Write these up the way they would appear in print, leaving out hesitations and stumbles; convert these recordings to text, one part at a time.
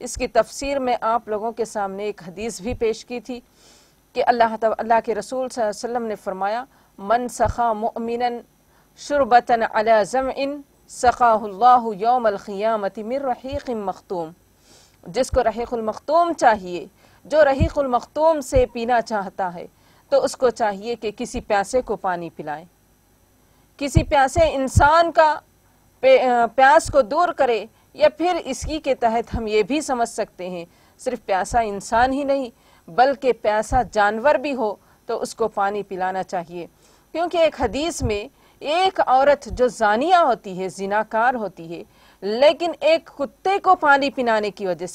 اس کی تفسیر میں آپ لوگوں کے سامنے ایک حدیث بھی پیش کی تھی کہ اللہ کے رسول صلی اللہ علیہ وسلم نے فرمایا من سخا مؤمنا شربتا علی زمع سخاہ اللہ یوم القیامت من رحیق مختوم. جس کو رحیق المختوم چاہیے، جو رحیق المختوم سے پینا چاہتا ہے تو اس کو چاہیے کہ کسی پیاسے کو پانی پلائے، کسی پیاسے انسان کا پیاس کو دور کرے. یا پھر اسی کے تحت ہم یہ بھی سمجھ سکتے ہیں صرف پیاسا انسان ہی نہیں بلکہ پیاسا جانور بھی ہو تو اس کو پانی پلانا چاہیے. کیونکہ ایک حدیث میں ایک عورت جو زانیہ ہوتی ہے، زناکار ہوتی ہے، لیکن ایک کتے کو پانی پلانے کی وجہ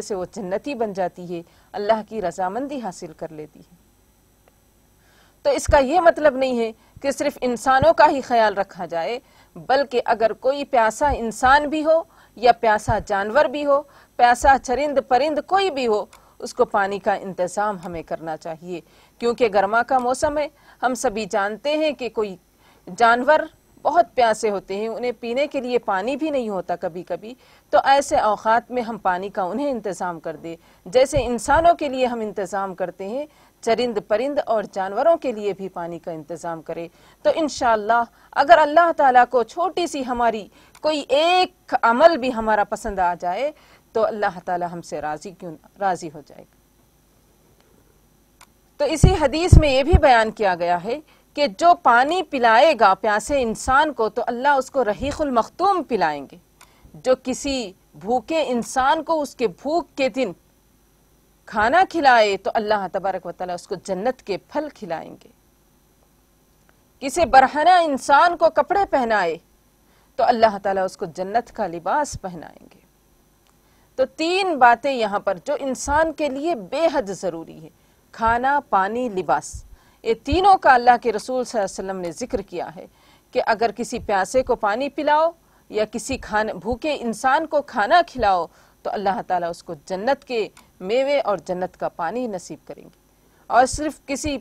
سے وہ جنتی بن جاتی ہے، اللہ کی رضامندی حاصل کر لیتی ہے. تو اس کا یہ مطلب نہیں ہے کہ صرف انسانوں کا ہی خیال رکھا جائے، بلکہ اگر کوئی پیاسا انسان بھی ہو یا پیاسا جانور بھی ہو، پیاسا چرند پرند کوئی بھی ہو، اس کو پانی کا انتظام ہمیں کرنا چاہیے. کیونکہ گرما کا موسم ہے، ہم سبھی جانتے ہیں کہ کوئی جانور بہت پیاسے ہوتے ہیں، انہیں پینے کے لیے پانی بھی نہیں ہوتا کبھی کبھی. تو ایسے اوقات میں ہم پانی کا انہیں انتظام کر دیں جیسے انسانوں کے لیے ہم انتظام کرتے ہیں، چرند پرند اور جانوروں کے لیے بھی پانی کا انتظام کرے. تو انشاءاللہ اگر اللہ تعالیٰ کو چھوٹی سی ہماری کوئی ایک عمل بھی ہمارا پسند آ جائے تو اللہ تعالیٰ ہم سے راضی ہو جائے گا. تو اسی حدیث میں یہ بھی بیان کیا گیا ہے کہ جو پانی پلائے گا پیاسے انسان کو تو اللہ اس کو رحیق المختوم پلائیں گے. جو کسی بھوکے انسان کو اس کے بھوک کے دن کھانا کھلائے تو اللہ تبارک و تعالیٰ اس کو جنت کے پھل کھلائیں گے. کسی برہنہ انسان کو کپڑے پہنائے تو اللہ تعالیٰ اس کو جنت کا لباس پہنائیں گے. تو تین باتیں یہاں پر جو انسان کے لیے بے حد ضروری ہے، کھانا، پانی، لباس، یہ تینوں کا اللہ کے رسول صلی اللہ علیہ وسلم نے ذکر کیا ہے کہ اگر کسی پیاسے کو پانی پلاؤ یا کسی بھوکے انسان کو کھانا کھلاؤ تو اللہ تعالیٰ اس کو جنت کے میوے اور جنت کا پانی نصیب کریں گے. اور صرف کسی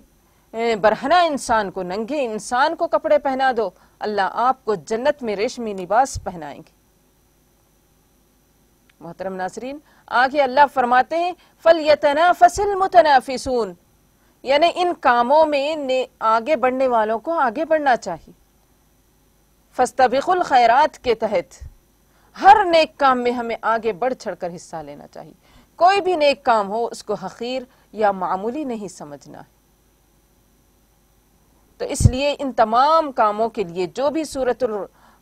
برہنہ انسان کو، ننگے انسان کو کپڑے پہنا دو، اللہ آپ کو جنت میں ریشمی لباس پہنائیں گے. محترم ناظرین، آگے اللہ فرماتے ہیں فَلْيَتَنَافَسِ الْمُتَنَافِسُونَ، یعنی ان کاموں میں آگے بڑھنے والوں کو آگے بڑھنا چاہیے. فَاسْتَبِقُوا الْخَيْرَاتِ کے تحت ہر نیک کام میں ہمیں آگے بڑھ چڑھ کر حصہ لینا چاہیے. کوئی بھی نیک کام ہو اس کو حقیر یا معمولی نہیں سمجھنا ہے. تو اس لیے ان تمام کاموں کے لیے جو بھی سورۃ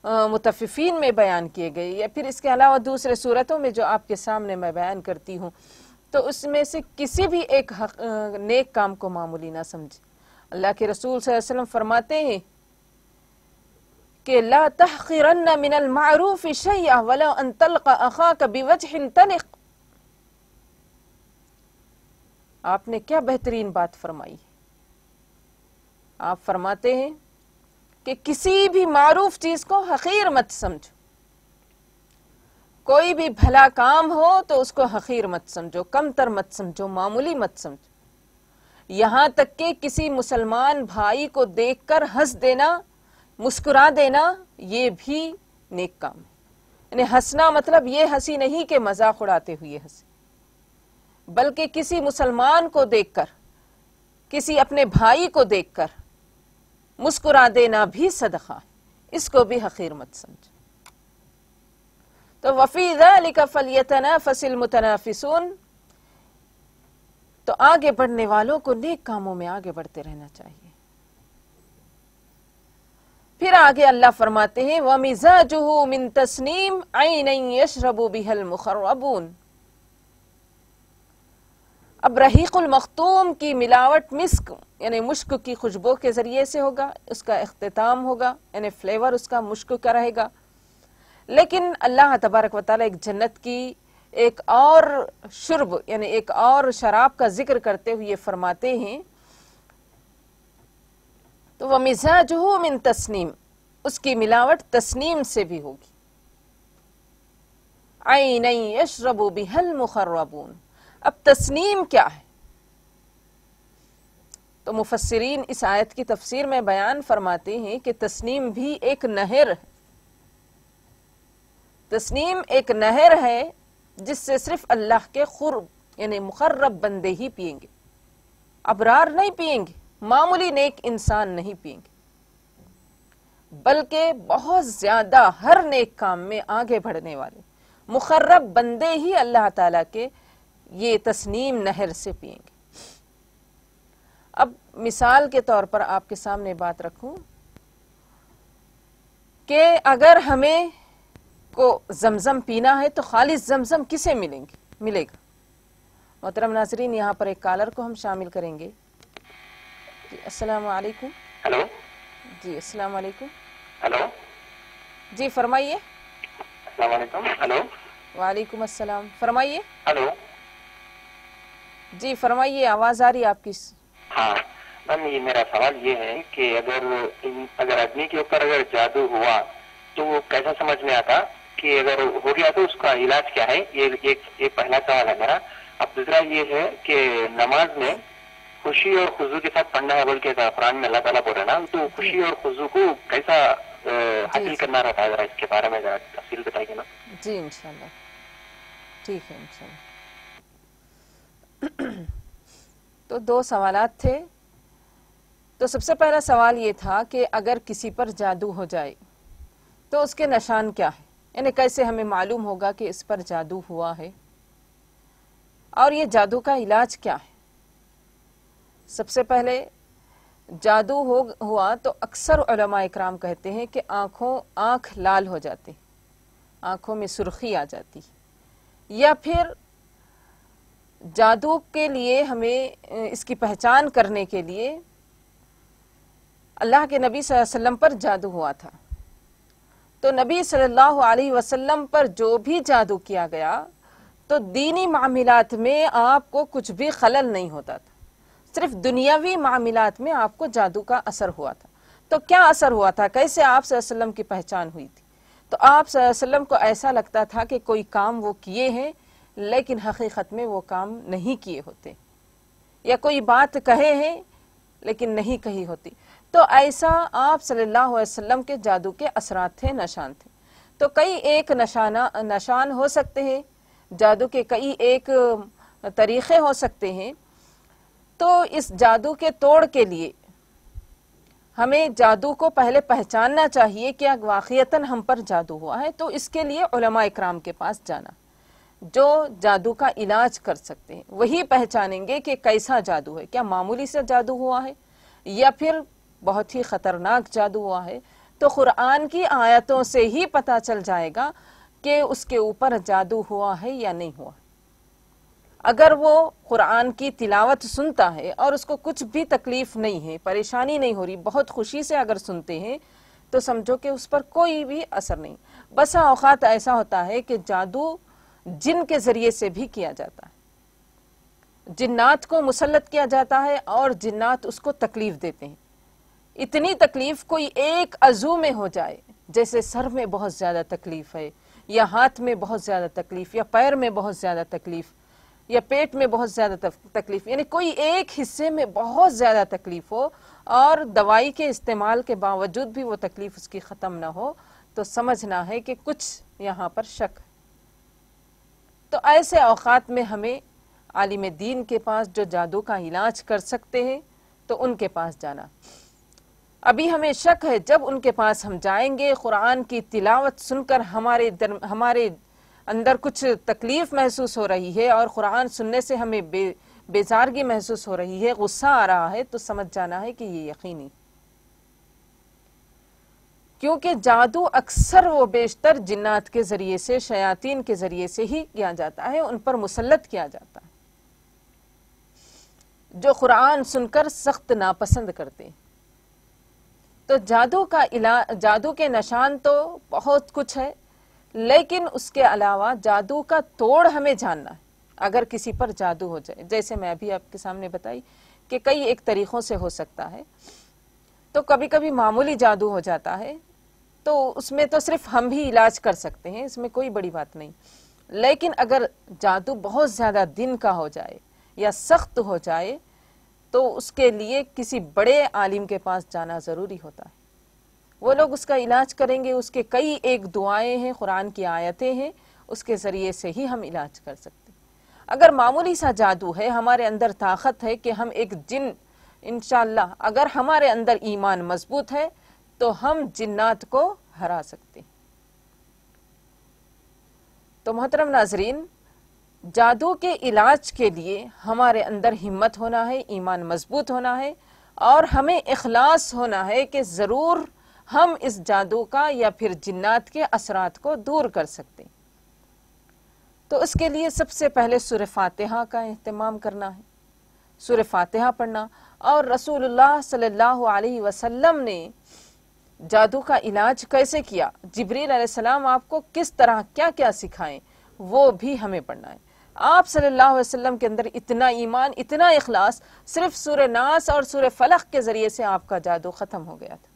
المطففین میں بیان کیے گئے یا پھر اس کے علاوہ دوسرے سورتوں میں جو آپ کے سامنے میں بیان کرتی ہوں، تو اس میں سے کسی بھی ایک نیک کام کو معمولی نہ سمجھے. اللہ کے رسول صلی اللہ علیہ وسلم فرماتے ہیں کہ لا تحقرن من المعروف شیئا ولو ان تلقى اخاك بوجه طلق. آپ نے کیا بہترین بات فرمائی. آپ فرماتے ہیں کہ کسی بھی معروف چیز کو حقیر مت سمجھو. کوئی بھی بھلا کام ہو تو اس کو حقیر مت سمجھو، کم تر مت سمجھو، معمولی مت سمجھو. یہاں تک کہ کسی مسلمان بھائی کو دیکھ کر ہنس دینا، مسکرا دینا، یہ بھی نیک کام ہے. یعنی ہنسنا مطلب یہ ہنسی نہیں کہ مذاق اڑاتے ہوئے ہنسی، بلکہ کسی مسلمان کو دیکھ کر، کسی اپنے بھائی کو دیکھ کر مسکرا دینا بھی صدقہ ہے. اس کو بھی حقیر مت سمجھ. تو وَفِي ذَلِكَ فَلْيَتَنَافَسِ الْمُتَنَافِسُونَ، تو آگے بڑھنے والوں کو نیک کاموں میں آگے بڑھتے رہنا چاہیے. پھر آگے اللہ فرماتے ہیں وَمِزَاجُهُ مِن تَسْنِيمٍ عَيْنًا يَشْرَبُ بِهَا الْمُقَرَّبُونَ. اب رحیق المختوم کی ملاوٹ مسک یعنی مشک کی خوشبو کے ذریعے سے ہوگا، اس کا اختتام ہوگا، یعنی فلیور اس کا مشک کا رہے گا. لیکن اللہ تبارک و تعالیٰ ایک جنت کی ایک اور شرب یعنی ایک اور شراب کا ذکر کرتے ہوئے فرماتے ہیں تو وَمِزَاجُهُ مِن تَسْنِيم، اس کی ملاوٹ تسنیم سے بھی ہوگی. عَيْنًا يَشْرَبُ بِهَا الْمُقَرَّبُونَ. اب تسنیم کیا ہے؟ تو مفسرین اس آیت کی تفسیر میں بیان فرماتے ہیں کہ تسنیم بھی ایک نہر ہے. تسنیم ایک نہر ہے جس سے صرف اللہ کے قرب یعنی مقرب بندے ہی پئیں گے، ابرار نہیں پئیں گے، معمولی نیک انسان نہیں پئیں گے، بلکہ بہت زیادہ ہر نیک کام میں آگے بڑھنے والے مقرب بندے ہی اللہ تعالیٰ کے یہ تسنیم نہر سے پئیں گے۔ اب مثال کے طور پر آپ کے سامنے بات رکھوں کہ اگر ہمیں کو زمزم پینا ہے تو خالص زمزم کسے ملے گا؟ محترم ناظرین، یہاں پر ایک کالر کو ہم شامل کریں گے۔ جی السلام علیکم۔ ہلو جی السلام علیکم۔ ہلو جی فرمائیے۔ السلام علیکم۔ ہلو وعلیکم السلام، فرمائیے۔ ہلو جی فرمائیے، آواز آ رہی ہے آپ کی۔ ہاں میم، یہ میرا سوال یہ ہے کہ اگر آدمی کے اوپر اگر جادو ہوا تو وہ کیسا سمجھ میں آتا کہ اگر ہو گیا تو اس کا علاج کیا ہے؟ یہ پہلا سوال ہے میرا۔ اب دوسرا یہ ہے کہ نماز میں خوشی اور خضوع کے ساتھ پڑھنا ہے، بلکہ قرآن میں اللہ تعالیٰ بول رہا ہے نا، تو خوشی اور خضوع کو کیسا حاصل کرنا رہتا ہے؟ ذرا اس کے بارے میں ذرا تفصیل بتائیے نا۔ جی انشاءاللہ، ٹھیک ہے انشاءاللہ۔ تو دو سوالات تھے۔ تو سب سے پہلا سوال یہ تھا کہ اگر کسی پر جادو ہو جائے تو اس کے نشان کیا ہے، یعنی کیسے ہمیں معلوم ہوگا کہ اس پر جادو ہوا ہے، اور یہ جادو کا علاج کیا ہے۔ سب سے پہلے جادو ہوا تو اکثر علماء اکرام کہتے ہیں کہ آنکھ لال ہو جاتی، آنکھوں میں سرخی آ جاتی، یا پھر جادو کے لیے ہمیں اس کی پہچان کرنے کے لیے اللہ کے نبی صلی اللہ علیہ وسلم پر جادو ہوا تھا، تو نبی صلی اللہ علیہ وسلم پر جو بھی جادو کیا گیا تو دینی معاملات میں آپ کو کچھ بھی خلل نہیں ہوتا تھا، صرف دنیاوی معاملات میں آپ کو جادو کا اثر ہوا تھا۔ تو کیا اثر ہوا تھا، کیسے آپ صلی اللہ علیہ وسلم کی پہچان ہوئی تھی؟ تو آپ صلی اللہ علیہ وسلم کو ایسا لگتا تھا کہ کوئی کام وہ کیے ہیں لیکن حقیقت میں وہ کام نہیں کیے ہوتے، یا کوئی بات کہے ہیں لیکن نہیں کہی ہوتی۔ تو ایسا آپ صلی اللہ علیہ وسلم کے جادو کے اثرات تھے، نشان تھے۔ تو کئی ایک نشان ہو سکتے ہیں، جادو کے کئی ایک طریقے ہو سکتے ہیں۔ تو اس جادو کے توڑ کے لیے ہمیں جادو کو پہلے پہچاننا چاہیے کہ واقعتاً ہم پر جادو ہوا ہے، تو اس کے لیے علماء اکرام کے پاس جانا، جو جادو کا علاج کر سکتے ہیں، وہی پہچانیں گے کہ کیسا جادو ہے، کیا معمولی سے جادو ہوا ہے یا پھر بہت ہی خطرناک جادو ہوا ہے۔ تو قرآن کی آیتوں سے ہی پتہ چل جائے گا کہ اس کے اوپر جادو ہوا ہے یا نہیں ہوا۔ اگر وہ قرآن کی تلاوت سنتا ہے اور اس کو کچھ بھی تکلیف نہیں ہے، پریشانی نہیں ہو رہی، بہت خوشی سے اگر سنتے ہیں، تو سمجھو کہ اس پر کوئی بھی اثر نہیں۔ بسا اوقات ایسا ہوتا ہے کہ جادو جن کے ذریعے سے بھی کیا جاتا ہے، جنات کو مسلط کیا جاتا ہے اور جنات اس کو تکلیف دیتے ہیں۔ اتنی تکلیف کوئی ایک عضو میں ہو جائے، جیسے سر میں بہت زیادہ تکلیف ہے، یا ہاتھ میں بہت زیادہ تکلیف، یا پیر میں بہت زیادہ تکلیف، یا پیٹ میں بہت زیادہ تکلیف، یعنی کوئی ایک حصے میں بہت زیادہ تکلیف ہو اور دوائی کے استعمال کے باوجود بھی وہ تکلیف اس کی ختم نہ ہو، تو سمجھنا ہے کہ کچھ یہاں پر شک ہے۔ تو ایسے اوقات میں ہمیں عالم دین کے پاس جو جادو کا علاج کر سکتے ہیں تو ان کے پاس جانا۔ ابھی ہمیں شک ہے، جب ان کے پاس ہم جائیں گے، قرآن کی تلاوت سن کر ہمارے اندر کچھ تکلیف محسوس ہو رہی ہے اور قرآن سننے سے ہمیں بیزارگی محسوس ہو رہی ہے، غصہ آ رہا ہے، تو سمجھ جانا ہے کہ یہ یقینی، کیونکہ جادو اکثر و بیشتر جنات کے ذریعے سے، شیاطین کے ذریعے سے ہی کیا جاتا ہے، ان پر مسلط کیا جاتا ہے، جو قرآن سن کر سخت ناپسند کرتے ہیں۔ تو جادو کے نشان تو بہت کچھ ہے، لیکن اس کے علاوہ جادو کا توڑ ہمیں جاننا ہے۔ اگر کسی پر جادو ہو جائے، جیسے میں ابھی آپ کے سامنے بتائی کہ کئی ایک طریقوں سے ہو سکتا ہے، تو کبھی کبھی معمولی جادو ہو جاتا ہے، تو اس میں تو صرف ہم بھی علاج کر سکتے ہیں، اس میں کوئی بڑی بات نہیں۔ لیکن اگر جادو بہت زیادہ دن کا ہو جائے یا سخت ہو جائے، تو اس کے لیے کسی بڑے عالم کے پاس جانا ضروری ہوتا ہے۔ وہ لوگ اس کا علاج کریں گے، اس کے کئی ایک دعائیں ہیں، قرآن کی آیتیں ہیں، اس کے ذریعے سے ہی ہم علاج کر سکتے ہیں۔ اگر معمولی سا جادو ہے، ہمارے اندر طاقت ہے کہ ہم ایک جن، انشاءاللہ اگر ہمارے اندر ایمان مضبوط ہے تو ہم جنات کو ہرا سکتے ہیں۔ تو محترم ناظرین، جادو کے علاج کے لیے ہمارے اندر ہمت ہونا ہے، ایمان مضبوط ہونا ہے، اور ہمیں اخلاص ہونا ہے کہ ضرور ہم اس جادو کا یا پھر جنات کے اثرات کو دور کر سکتے ہیں۔ تو اس کے لیے سب سے پہلے سورہ فاتحہ کا اہتمام کرنا ہے، سورہ فاتحہ پڑھنا۔ اور رسول اللہ صلی اللہ علیہ وسلم نے جادو کا علاج کیسے کیا، جبریل علیہ السلام آپ کو کس طرح کیا کیا سکھائیں، وہ بھی ہمیں پڑھنا ہے۔ آپ صلی اللہ علیہ وسلم کے اندر اتنا ایمان، اتنا اخلاص، صرف سورہ ناس اور سورہ فلق کے ذریعے سے آپ کا جادو ختم ہو گیا تھا۔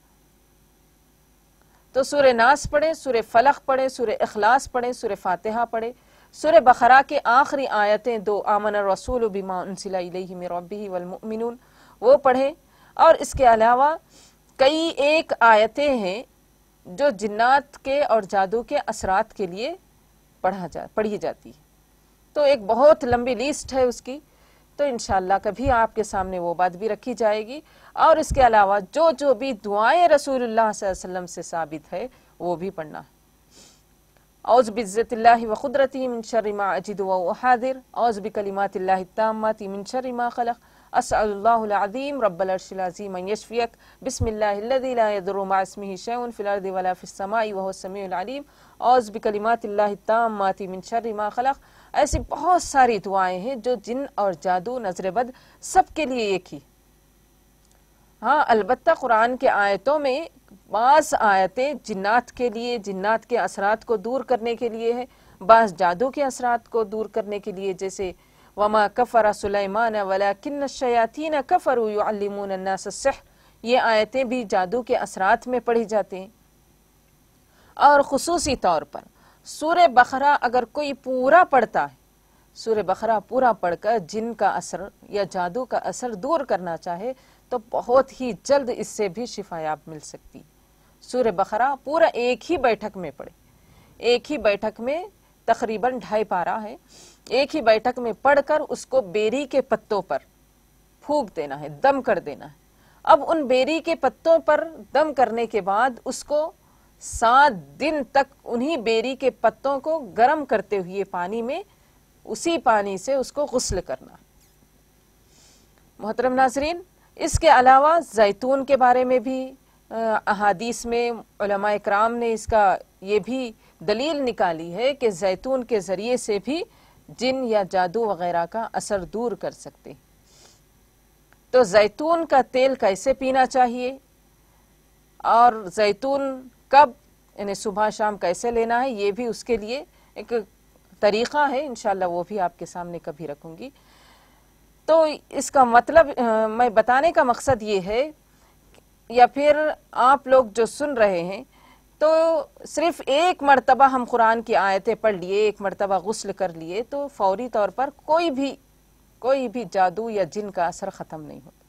تو سورہ ناس پڑھیں، سورہ فلق پڑھیں، سورہ اخلاص پڑھیں، سورہ فاتحہ پڑھیں، سورہ بقرہ کے آخری آیتیں 2 آمن الرسول بما انزل الیہ من ربہ والمؤمنون وہ پڑھیں۔ اور اس کے علاوہ کئی ایک آیتیں ہیں جو جنات کے اور جادو کے اثرات کے لیے پڑھی جاتی ہے۔ تو ایک بہت لمبی لسٹ ہے اس کی، تو انشاءاللہ کبھی آپ کے سامنے وہ بات بھی رکھی جائے گی۔ اور اس کے علاوہ جو بھی دعائیں رسول اللہ صلی اللہ علیہ وسلم سے ثابت ہے وہ بھی پڑھنا ہے۔ اعوذ بعزت اللہ وقدرتہ من شر ما اجد واحاذر، اعوذ بکلمات اللہ التامات من شر ما خلق، اسأل اللہ العظیم رب العرش العظیم ان یشفیک، بسم اللہ الذی لا یضر مع اسمہ شیء فی الارض ولا فی السماء وهو السمیع العلیم، اعوذ بکلمات اللہ التامات من شر ما خلق۔ ایسی بہت ساری دعائیں ہیں جو جن اور جادو، نظر بد، سب کے لیے ایک ہی۔ ہاں البتہ قرآن کے آیتوں میں بعض آیتیں جنات کے لیے، جنات کے اثرات کو دور کرنے کے لیے ہے، بعض جادو کے اثرات کو دور کرنے کے لیے، جیسے وما کفر سلیمان ولکن الشیاطین کفروا یعلمون الناس السحر، یہ آیتیں بھی جادو کے اثرات میں پڑھی جاتے ہیں۔ اور خصوصی طور پر سورہ بقرہ اگر کوئی پورا پڑھتا ہے، سورہ بقرہ پورا پڑھ کر جن کا اثر یا جادو کا اثر دور کرنا چاہے تو بہت ہی جلد اس سے بھی شفایاب مل سکتی۔ سورہ بقرہ پورا ایک ہی بیٹھک میں پڑھے، ایک ہی بیٹھک میں تقریباً 2.5 پارہ ہے، ایک ہی بیٹھک میں پڑھ کر اس کو بیری کے پتوں پر پھونک دینا ہے، دم کر دینا ہے۔ اب ان بیری کے پتوں پر دم کرنے کے بعد اس کو 7 دن تک انہی بیری کے پتوں کو گرم کرتے ہوئے پانی میں، اسی پانی سے اس کو غسل کرنا۔ محترم ناظرین، اس کے علاوہ زیتون کے بارے میں بھی احادیث میں علماء اکرام نے اس کا یہ بھی دلیل نکالی ہے کہ زیتون کے ذریعے سے بھی جن یا جادو وغیرہ کا اثر دور کر سکتے۔ تو زیتون کا تیل کیسے پینا چاہیے اور زیتون کب، یعنی صبح شام کیسے لینا ہے، یہ بھی اس کے لیے ایک طریقہ ہے، انشاءاللہ وہ بھی آپ کے سامنے کبھی رکھوں گی۔ تو اس کا مطلب میں بتانے کا مقصد یہ ہے، یا پھر آپ لوگ جو سن رہے ہیں تو صرف ایک مرتبہ ہم قرآن کی آیتیں پڑھ لیے، ایک مرتبہ غسل کر لیے تو فوری طور پر کوئی بھی جادو یا جن کا اثر ختم نہیں ہوتا۔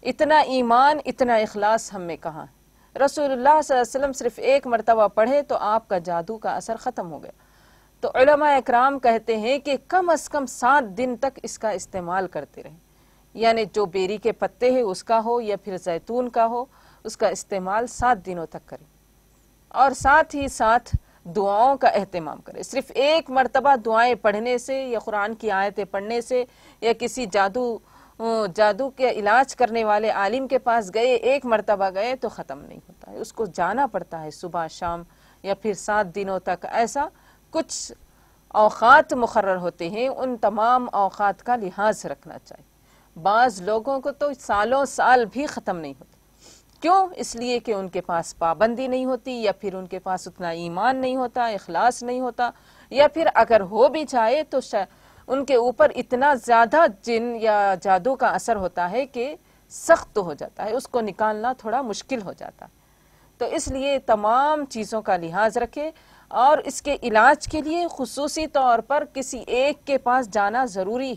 اتنا ایمان، اتنا اخلاص ہم میں کہاں ہے؟ رسول اللہ صلی اللہ علیہ وسلم صرف ایک مرتبہ پڑھے تو آپ کا جادو کا اثر ختم ہو گیا۔ تو علماء اکرام کہتے ہیں کہ کم از کم 7 دن تک اس کا استعمال کرتے رہیں، یعنی جو بیری کے پتے ہیں اس کا ہو یا پھر زیتون کا ہو، اس کا استعمال 7 دنوں تک کریں، اور ساتھ ہی ساتھ دعاؤں کا اہتمام کریں۔ صرف ایک مرتبہ دعائیں پڑھنے سے یا قرآن کی آیتیں پڑھنے سے یا کسی جادو کے علاج کرنے والے عالم کے پاس گئے، ایک مرتبہ گئے تو ختم نہیں ہوتا ہے، اس کو جانا پڑتا ہے صبح شام یا پھر 7 دنوں تک۔ ایسا کچھ اوقات مقرر ہوتے ہیں، ان تمام اوقات کا لحاظ رکھنا چاہیے۔ بعض لوگوں کو تو سالوں سال بھی ختم نہیں ہوتا، کیوں؟ اس لیے کہ ان کے پاس پابندی نہیں ہوتی، یا پھر ان کے پاس اتنا ایمان نہیں ہوتا، اخلاص نہیں ہوتا، یا پھر اگر ہو بھی جائے تو ان کے اوپر اتنا زیادہ جن یا جادو کا اثر ہوتا ہے کہ سخت ہو جاتا ہے، اس کو نکالنا تھوڑا مشکل ہو جاتا ہے۔ تو اس لیے تمام چیزوں کا لحاظ رکھے، اور اس کے علاج کے لیے خصوصی طور پر کسی ایک کے پاس جانا ضروری۔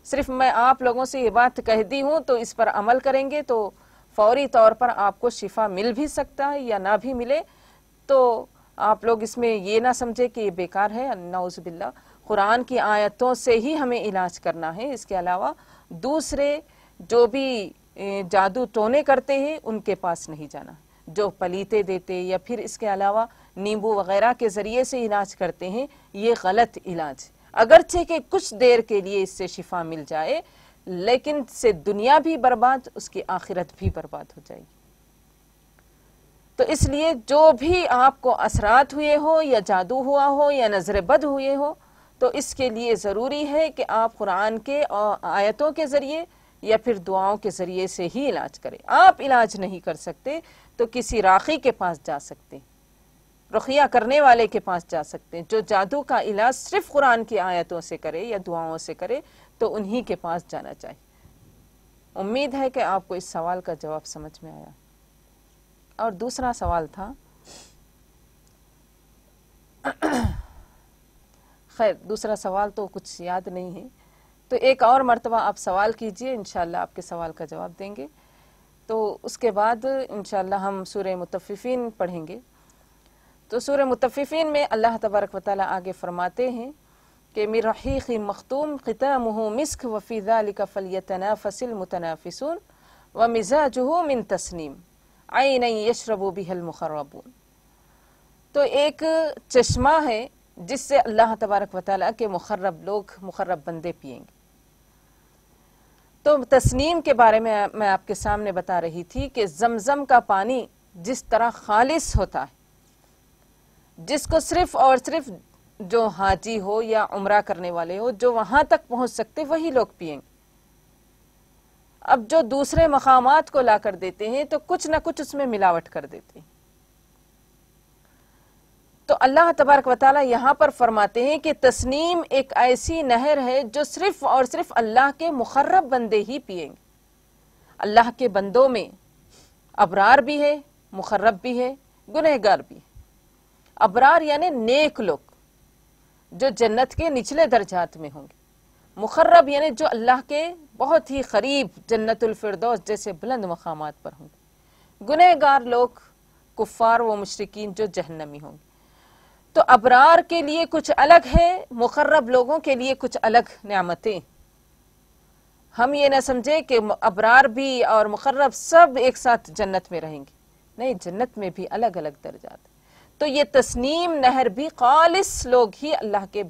صرف میں آپ لوگوں سے یہ بات کہہ دی ہوں تو اس پر عمل کریں گے تو فوری طور پر آپ کو شفا مل بھی سکتا ہے یا نہ بھی ملے، تو آپ لوگ اس میں یہ نہ سمجھے کہ یہ بیکار ہے، نعوذ باللہ، قرآن کی آیتوں سے ہی ہمیں علاج کرنا ہے، اس کے علاوہ دوسرے جو بھی جادو ٹونے کرتے ہیں ان کے پاس نہیں جانا، جو پلیتے دیتے یا پھر اس کے علاوہ نیمبو وغیرہ کے ذریعے سے علاج کرتے ہیں، یہ غلط علاج، اگرچہ کہ کچھ دیر کے لیے اس سے شفا مل جائے لیکن سے دنیا بھی برباد، اس کی آخرت بھی برباد ہو جائے گی۔ تو اس لیے جو بھی آپ کو اثرات ہوئے ہو یا جادو ہوا ہو یا نظر بد ہوئے ہو، تو اس کے لیے ضروری ہے کہ آپ قرآن کے آیتوں کے ذریعے یا پھر دعاؤں کے ذریعے سے ہی علاج کریں۔ آپ علاج نہیں کر سکتے تو کسی راقی کے پاس جا سکتے، رقیہ کرنے والے کے پاس جا سکتے ہیں، جو جادو کا علاج صرف قرآن کی آیتوں سے کرے یا دعاؤں سے کرے، تو انہی کے پاس جانا چاہیے۔ امید ہے کہ آپ کو اس سوال کا جواب سمجھ میں آیا۔ اور دوسرا سوال تھا، خیر دوسرا سوال تو کچھ یاد نہیں ہے، تو ایک اور مرتبہ آپ سوال کیجئے، انشاءاللہ آپ کے سوال کا جواب دیں گے۔ تو اس کے بعد انشاءاللہ ہم سورہ مطففین پڑھیں گے۔ تو سورہ مطففین میں اللہ تبارک و تعالی آگے فرماتے ہیں کہ من رحیق مختوم ختامہ مسک وفی ذلک فلیتنافس المتنافسون ومزاجہ من تسنیم عینا یشرب بها المقربون۔ تو ایک چشمہ ہے جس سے اللہ تبارک و تعالیٰ کے مقرب لوگ، مقرب بندے پئیں گے۔ تو تسنیم کے بارے میں آپ کے سامنے بتا رہی تھی کہ زمزم کا پانی جس طرح خالص ہوتا ہے، جس کو صرف اور صرف جو حاجی ہو یا عمرہ کرنے والے ہو، جو وہاں تک پہنچ سکتے وہی لوگ پئیں گے۔ اب جو دوسرے مقامات کو لا کر دیتے ہیں تو کچھ نہ کچھ اس میں ملاوٹ کر دیتے ہیں۔ تو اللہ تبارک و تعالی یہاں پر فرماتے ہیں کہ تسنیم ایک ایسی نہر ہے جو صرف اور صرف اللہ کے مقرب بندے ہی پئیں گے۔ اللہ کے بندوں میں ابرار بھی ہے، مقرب بھی ہے، گنہگار بھی ہے۔ ابرار یعنی نیک لوگ جو جنت کے نچلے درجات میں ہوں گے، مقرب یعنی جو اللہ کے بہت ہی قریب جنت الفردوس جیسے بلند مقامات پر ہوں گے، گنہگار لوگ کفار و مشرکین جو جہنمی ہوں گے۔ تو ابرار کے لیے کچھ الگ ہے، مقرب لوگوں کے لیے کچھ الگ نعمتیں۔ ہم یہ نہ سمجھے کہ ابرار بھی اور مقرب سب ایک ساتھ جنت میں رہیں گے، نہیں، جنت میں بھی الگ الگ درجات۔ تو یہ تسنیم نہر بھی خالص لوگ ہی، اللہ کے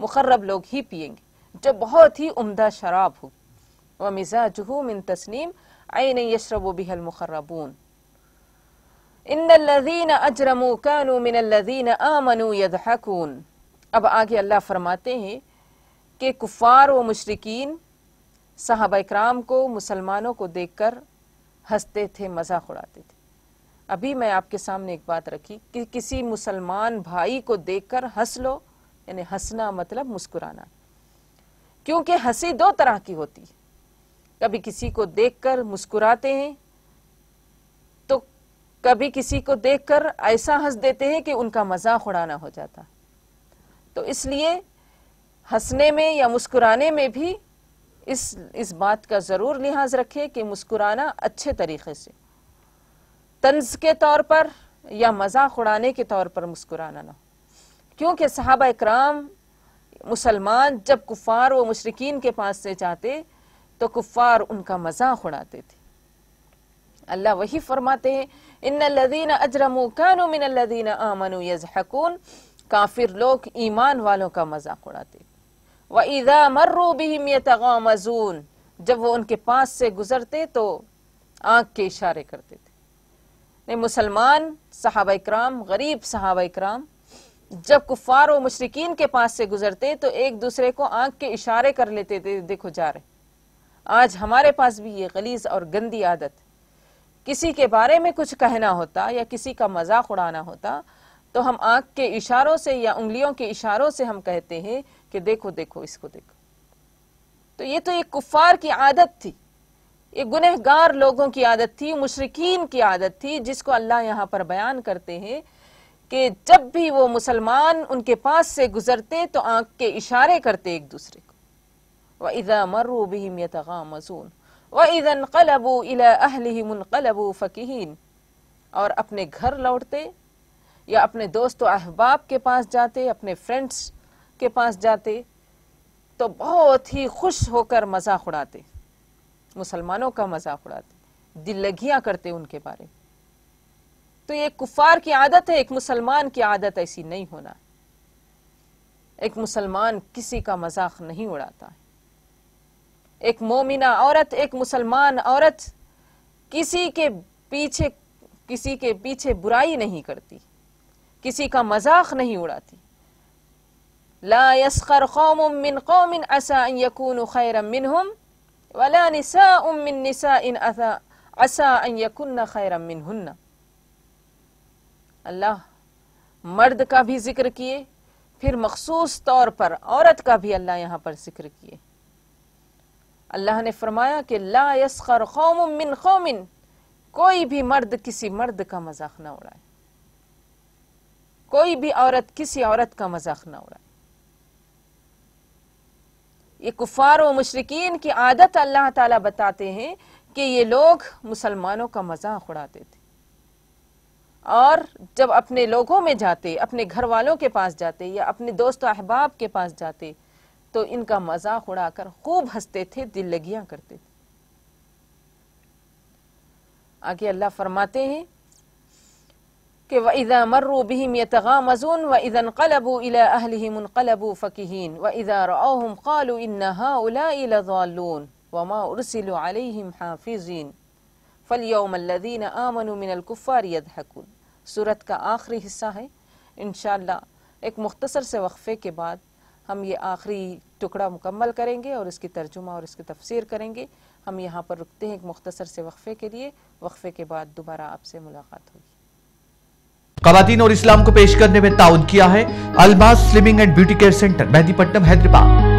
مقرب لوگ ہی پئیں گے، جو بہت ہی عمدہ شراب ہو۔ وَمِزَاجُهُ مِن تَسْنِيمٍ عَيْنًا يَشْرَبُ بِهَا الْمُقَرَّبُونَ ان الذین اجرموا كانوا من الذین آمنوا يضحكون۔ اب آگے اللہ فرماتے ہیں کہ کفار و مشرکین صحابہ اکرام کو، مسلمانوں کو دیکھ کر ہنستے تھے، مذاق اڑاتے تھے۔ ابھی میں آپ کے سامنے ایک بات رکھی کہ کسی مسلمان بھائی کو دیکھ کر ہنس لو، یعنی ہنسنا مطلب مسکرانا، کیونکہ ہنسی دو طرح کی ہوتی ہے۔ کبھی کسی کو دیکھ کر مسکراتے ہیں، تو کبھی کسی کو دیکھ کر ایسا ہنس دیتے ہیں کہ ان کا مذاق اڑانا ہو جاتا۔ تو اس لیے ہنسنے میں یا مسکرانے میں بھی اس بات کا ضرور لحاظ رکھے کہ مسکرانا اچھے طریقے سے، طنز کے طور پر یا مذاق اڑانے کے طور پر مسکرانا نہ ہو۔ کیونکہ صحابہ اکرام مسلمان جب کفار و مشرکین کے پاس سے جاتے تو کفار ان کا مذاق اڑاتے تھے۔ اللہ وہی فرماتے ہیں ان الذین اجرموا كانوا من الذین آمنوا يضحكون، کافر لوگ ایمان والوں کا مذاق اڑاتے۔ وَإِذَا مَرُّوا بِهِمْ يَتَغَامَزُونَ، جب وہ ان کے پاس سے گزرتے تو آنکھ کے اشارے کرتے تھے۔ مسلمان صحابہ اکرام، غریب صحابہ اکرام جب کفار و مشرکین کے پاس سے گزرتے تو ایک دوسرے کو آنکھ کے اشارے کر لیتے تھے، دیکھو جا رہے۔ آج ہمارے پاس بھی یہ غلیظ اور گندی عادت، کسی کے بارے میں کچھ کہنا ہوتا یا کسی کا مذاق اڑانا ہوتا تو ہم آنکھ کے اشاروں سے یا انگلیوں کے اشاروں سے ہم کہتے ہیں کہ دیکھو دیکھو اس کو دیکھو۔ تو یہ تو ایک کفار کی عادت تھی، یہ گنہگار لوگوں کی عادت تھی، مشرکین کی عادت تھی، جس کو اللہ یہاں پر بیان کرتے ہیں کہ جب بھی وہ مسلمان ان کے پاس سے گزرتے تو آنکھ کے اشارے کرتے ایک دوسرے کو۔ وَإِذَا مَرُّوا بِهِمْ يَتَغَامَزُونَ وَإِذَا انْقَلَبُوا إِلَىٰ أَهْلِهِمُ انْقَلَبُوا فَكِهِينَ، اور اپنے گھر لوٹتے یا اپنے دوست و احباب کے پاس جاتے، اپنے فرینڈس کے پاس جاتے تو بہت ہی خوش ہو کر مذاق اڑاتے، مسلمانوں کا مذاق اڑاتے، دل لگیاں کرتے ان کے بارے میں۔ تو یہ کفار کی عادت ہے، ایک مسلمان کی عادت ایسی نہیں ہونا۔ ایک مسلمان کسی کا مذاق نہیں اڑاتا ہے۔ ایک مومنہ عورت، ایک مسلمان عورت کسی کے پیچھے برائی نہیں کرتی، کسی کا مذاق نہیں اڑاتی۔ لا يسخر قوم من قوم عسى ان يكونوا خيرا منهم ولا نساء من نساء عسى ان يكن خيرا منهن۔ اللہ مرد کا بھی ذکر کیے، پھر مخصوص طور پر عورت کا بھی اللہ یہاں پر ذکر کیے۔ اللہ نے فرمایا کہ لا يسخر قوم من قوم، کوئی بھی مرد کسی مرد کا مذاق نہ اڑائے، کوئی بھی عورت کسی عورت کا مذاق نہ اڑائے۔ یہ کفار و مشرکین کی عادت اللہ تعالیٰ بتاتے ہیں کہ یہ لوگ مسلمانوں کا مذاق اڑاتے تھے، اور جب اپنے لوگوں میں جاتے، اپنے گھر والوں کے پاس جاتے یا اپنے دوست و احباب کے پاس جاتے تو ان کا مذاق اڑا کر خوب ہنستے تھے، دل لگیاں کرتے تھے۔ آگے اللہ فرماتے ہیں کہ وَإِذَا مَرُّوا بِهِمْ يَتَغَامَزُونَ وَإِذَا انقَلَبُوا إِلَىٰ أَهْلِهِمُ انقَلَبُوا فَكِهِينَ وَإِذَا رَأَوْهُمْ قَالُوا إِنَّ هَٰؤُلَاءِ لَضَالُّونَ وَمَا أُرْسِلُوا عَلَيْهِمْ حَافِظِينَ فَالْيَوْمَ الَّذِينَ آمَنُوا مِنَ الْكُفَّارِ يَضْحَكُونَ۔ سورت کا آخری حصہ ہے۔ انشاءاللہ ایک مختصر سے وقفے کے بعد ہم یہ آخری ٹکڑا مکمل کریں گے اور اس کی ترجمہ اور اس کی تفسیر کریں گے۔ ہم یہاں پر رکتے ہیں ایک مختصر سے وقفے کے لیے، وقفے کے بعد دوبارہ آپ سے ملاقات ہوگی۔ خواتین اور اسلام کو پیش کرنے میں تعاون کیا ہے Almas slimming and beauty care centre, Mehdipatnam, Hyderabad.